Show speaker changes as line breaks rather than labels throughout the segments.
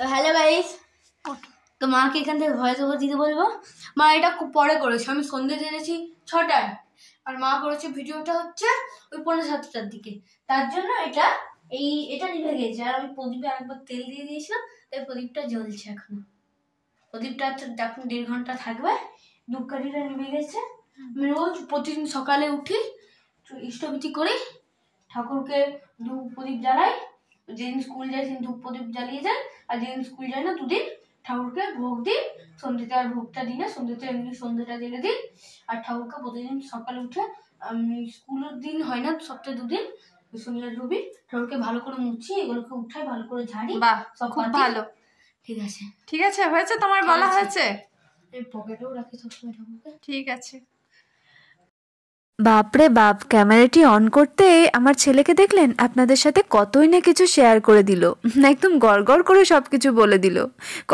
তো hello guys, তো মাকে এখান থেকে ভয়েস ওভার দিতে বলবো। মা এটা খুব পরে করেছে, আমি সন্ধ্যে জেনেছি 6টায়, আর মা করেছে ভিডিওটা হচ্ছে ওই 7:45টার দিকে। তার জন্য এটা নিভে গেছে, আর আমি প্রদীপে আরেকবার তেল দিয়ে দিয়েছিলাম, তাই প্রদীপটা জ্বলছে এখন। প্রদীপটা এখন 1.5 ঘন্টা থাকবে। ধূপকাঠিটা নিভে গেছে। আমি রোজ প্রতিদিন সকালে উঠি, ইষ্টভীতি করি, ঠাকুরকে ধূপ প্রদীপ জ্বালাই। যেদিন স্কুল যায় সেদিন ধূপ প্রদীপ জ্বালিয়ে যায়, আর যেদিন স্কুল যায় না দুদিন ঠাকুরকে ভোগ দিই। সন্ধ্যেতে আর ভোগটা দিই না, সন্ধ্যেতে এমনি সন্ধ্যেটা জেলে দিই। আর ঠাকুরকে প্রতিদিন সকালে উঠে, আমি স্কুলের দিন হয় না, সপ্তাহে 2 দিন, শনি আর রবি, ঠাকুরকে ভালো করে মুছি, এগুলোকে উঠাই, ভালো করে ঝাড়ি।
বাহ,
সব
খুব ভালো।
ঠিক আছে,
ঠিক আছে, হয়েছে, তোমার বলা হয়েছে।
এই পকেটেও রাখি সবসময় ঠাকুরকে।
ঠিক আছে।
বাপরে বাপ, ক্যামেরাটি অন করতে আমার ছেলেকে দেখলেন? আপনাদের সাথে কতই না কিছু শেয়ার করে দিল, একদম গড়গড় করে সব কিছু বলে দিল।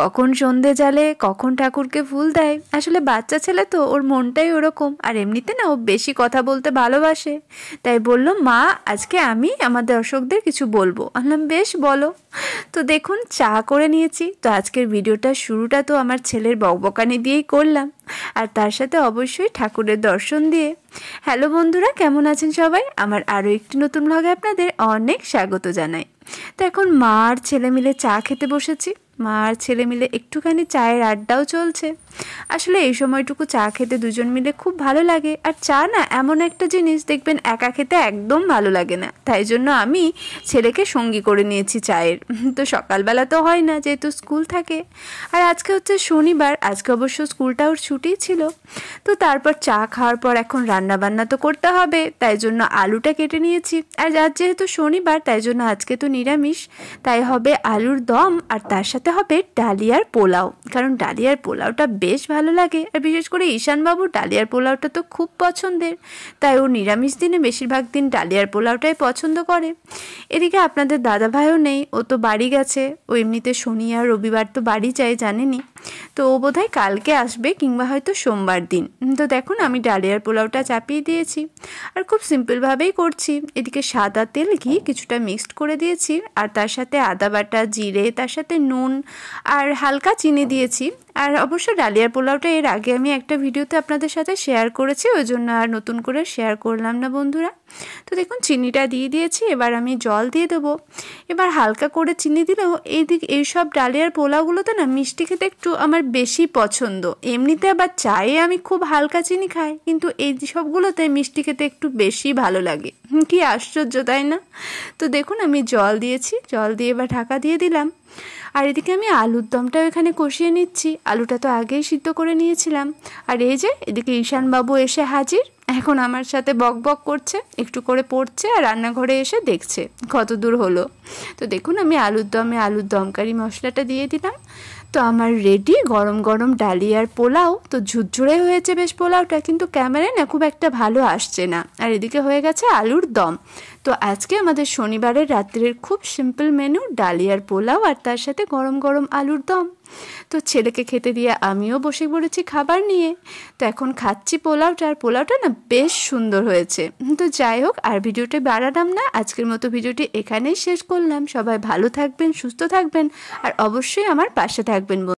কখন সন্ধে জালে, কখন ঠাকুরকে ফুল দেয়। আসলে বাচ্চা ছেলে তো, ওর মনটাই ওরকম। আর এমনিতে না ও বেশি কথা বলতে ভালোবাসে, তাই বলল মা আজকে আমি আমার দর্শকদের কিছু বলবো। বললাম বেশ বলো। তো দেখুন চা করে নিয়েছি। তো আজকের ভিডিওটার শুরুটা তো আমার ছেলের বকবকানি দিয়েই করলাম, আর তার সাথে অবশ্যই ঠাকুরের দর্শন দিয়ে। হ্যালো বন্ধুরা, কেমন আছেন সবাই? আমার আরও একটি নতুন ব্লগে আপনাদের অনেক স্বাগত জানাই। তো এখন মা আর ছেলে মিলে চা খেতে বসেছি। মা আর ছেলে মিলে একটুখানি চায়ের আড্ডাও চলছে। আসলে এই সময়টুকু চা খেতে দুজন মিলে খুব ভালো লাগে। আর চা না এমন একটা জিনিস, দেখবেন একা খেতে একদম ভালো লাগে না। তাই জন্য আমি ছেলেকে সঙ্গী করে নিয়েছি চায়ের। তো সকালবেলা তো হয় না, যেহেতু স্কুল থাকে। আর আজকে হচ্ছে শনিবার, আজকে অবশ্য স্কুলটা ওর ছুটি ছিল। তো তারপর চা খাওয়ার পর এখন রান্না বান্না তো করতে হবে, তাই জন্য আলুটা কেটে নিয়েছি। আর আজ যেহেতু শনিবার, তাই জন্য আজকে তো নিরামিষ, তাই হবে আলুর দম, আর তার সাথে হবে ডালিয়ার পোলাও। কারণ ডালিয়ার পোলাওটা বেশ ভালো লাগে, আর বিশেষ করে ঈশানবাবু ডালিয়ার পোলাওটা তো খুব পছন্দের, তাই ও নিরামিষ দিনে বেশিরভাগ দিন ডালিয়ার পোলাওটাই পছন্দ করে। এদিকে আপনাদের দাদা ভাইও নেই, ও তো বাড়ি গেছে। ও এমনিতে শনি আর রবিবার তো বাড়ি যায় জানেনই। তো ও বোধহয় কালকে আসবে, কিংবা হয়তো সোমবার দিন। তো দেখুন আমি ডালিয়ার পোলাওটা চাপিয়ে দিয়েছি, আর খুব সিম্পলভাবেই করছি। এদিকে সাদা তেল ঘি কিছুটা মিক্সড করে দিয়েছি, আর তার সাথে আদা বাটা, জিরে, তার সাথে নুন আর হালকা চিনি দিয়েছি। আর অবশ্য ডালিয়ার পোলাওটা এর আগে আমি একটা ভিডিওতে আপনাদের সাথে শেয়ার করেছি, ওই জন্য আর নতুন করে শেয়ার করলাম না বন্ধুরা। তো দেখুন চিনিটা দিয়ে দিয়েছি, এবার আমি জল দিয়ে দেবো। এবার হালকা করে চিনি দিলেও এইসব ডালিয়ার পোলাওগুলোতে না মিষ্টি খেতে একটু আমার বেশি পছন্দ। এমনিতে আবার চায়ে আমি খুব হালকা চিনি খাই, কিন্তু এই সবগুলোতে মিষ্টি খেতে একটু বেশি ভালো লাগে। কি আশ্চর্য তাই না? তো দেখুন আমি জল দিয়েছি, জল দিয়ে এবার ঢাকা দিয়ে দিলাম। আর এদিকে আমি আলুর দমটাও এখানে কষিয়ে নিচ্ছি। আলুটা তো আগেই সিদ্ধ করে নিয়েছিলাম। আর এই যে এদিকে ঈশানবাবু এসে হাজির, এখন আমার সাথে বক বক করছে, একটু করে পড়ছে, আর রান্নাঘরে এসে দেখছে কত দূর হলো। তো দেখুন আমি আলুর দমকারি মশলাটা দিয়ে দিলাম। তো আমার রেডি গরম গরম ডালিয়ার পোলাও। তো ঝুরঝুরে হয়েছে বেশ পোলাওটা, কিন্তু ক্যামেরায় না খুব একটা ভালো আসছে না। আর এদিকে হয়ে গেছে আলুর দম। তো আজকে আমাদের শনিবারের রাত্রের খুব সিম্পল মেনু ডালিয়ার পোলাও, আর তার সাথে গরম গরম আলুর দম। তো ছেলেকে খেতে দিয়ে আমিও বসে পড়েছি খাবার নিয়ে। তো এখন খাচ্ছি পোলাওটা, আর পোলাওটা না বেশ সুন্দর হয়েছে। তো যাই হোক, আর ভিডিওটা বাড়ালাম না, আজকের মতো ভিডিওটি এখানেই শেষ করলাম। সবাই ভালো থাকবেন, সুস্থ থাকবেন, আর অবশ্যই আমার পাশে থাকবেন।